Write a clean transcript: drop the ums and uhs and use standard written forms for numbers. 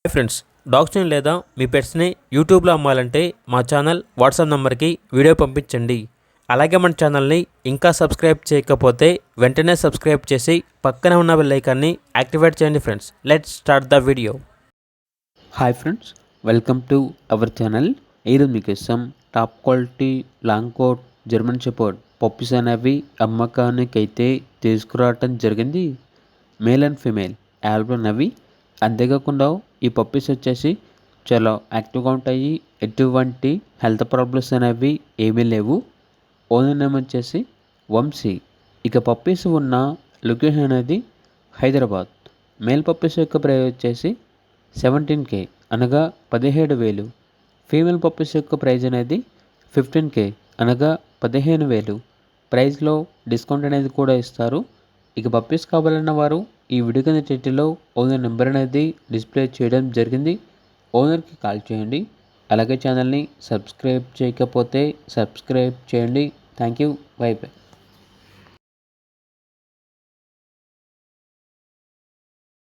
Hi friends, డాగ్స్ని లేదా మీ పెట్స్ని యూట్యూబ్లో అమ్మాలంటే మా ఛానల్ వాట్సాప్ నెంబర్కి వీడియో పంపించండి. అలాగే మన ఛానల్ని ఇంకా సబ్స్క్రైబ్ చేయకపోతే వెంటనే సబ్స్క్రైబ్ చేసి పక్కనే ఉన్న బెల్ ఐకాన్ని యాక్టివేట్ చేయండి. Friends, let's start the video. Hi friends, welcome to our channel. ఈరోజు మీకోసం top quality long coat German shepherd puppies అనేవి అమ్మకానికి అయితే తీసుకురావటం జరిగింది. మేల్ అండ్ ఫీమేల్ ఆల్బమ్ అవి. అంతేకాకుండా ఈ పప్పీస్ వచ్చేసి చాలా యాక్టివ్గా ఉంటాయి. ఎటువంటి హెల్త్ ప్రాబ్లమ్స్ అనేవి ఏమీ లేవు. ఓనర్ నేమ్ వచ్చేసి వంశీ. ఇక పప్పీస్ ఉన్న లొకేషన్ అనేది హైదరాబాద్. మేల్ పప్పీస్ యొక్క ప్రైస్ వచ్చేసి 17K అనగా 17,000. ఫీమేల్ పప్పీస్ యొక్క ప్రైజ్ అనేది 15K అనగా 15,000. ప్రైస్లో డిస్కౌంట్ అనేది కూడా ఇస్తారు. ఇక పప్పీస్ కావాలన్న వారు ఈ వీడియో కింద టైటిల్లో ఓనర్ నెంబర్ అనేది డిస్ప్లే చేయడం జరిగింది. ఓనర్కి కాల్ చేయండి. అలాగే ఛానల్ని సబ్స్క్రైబ్ చేయకపోతే సబ్స్క్రైబ్ చేయండి. Thank you. By by.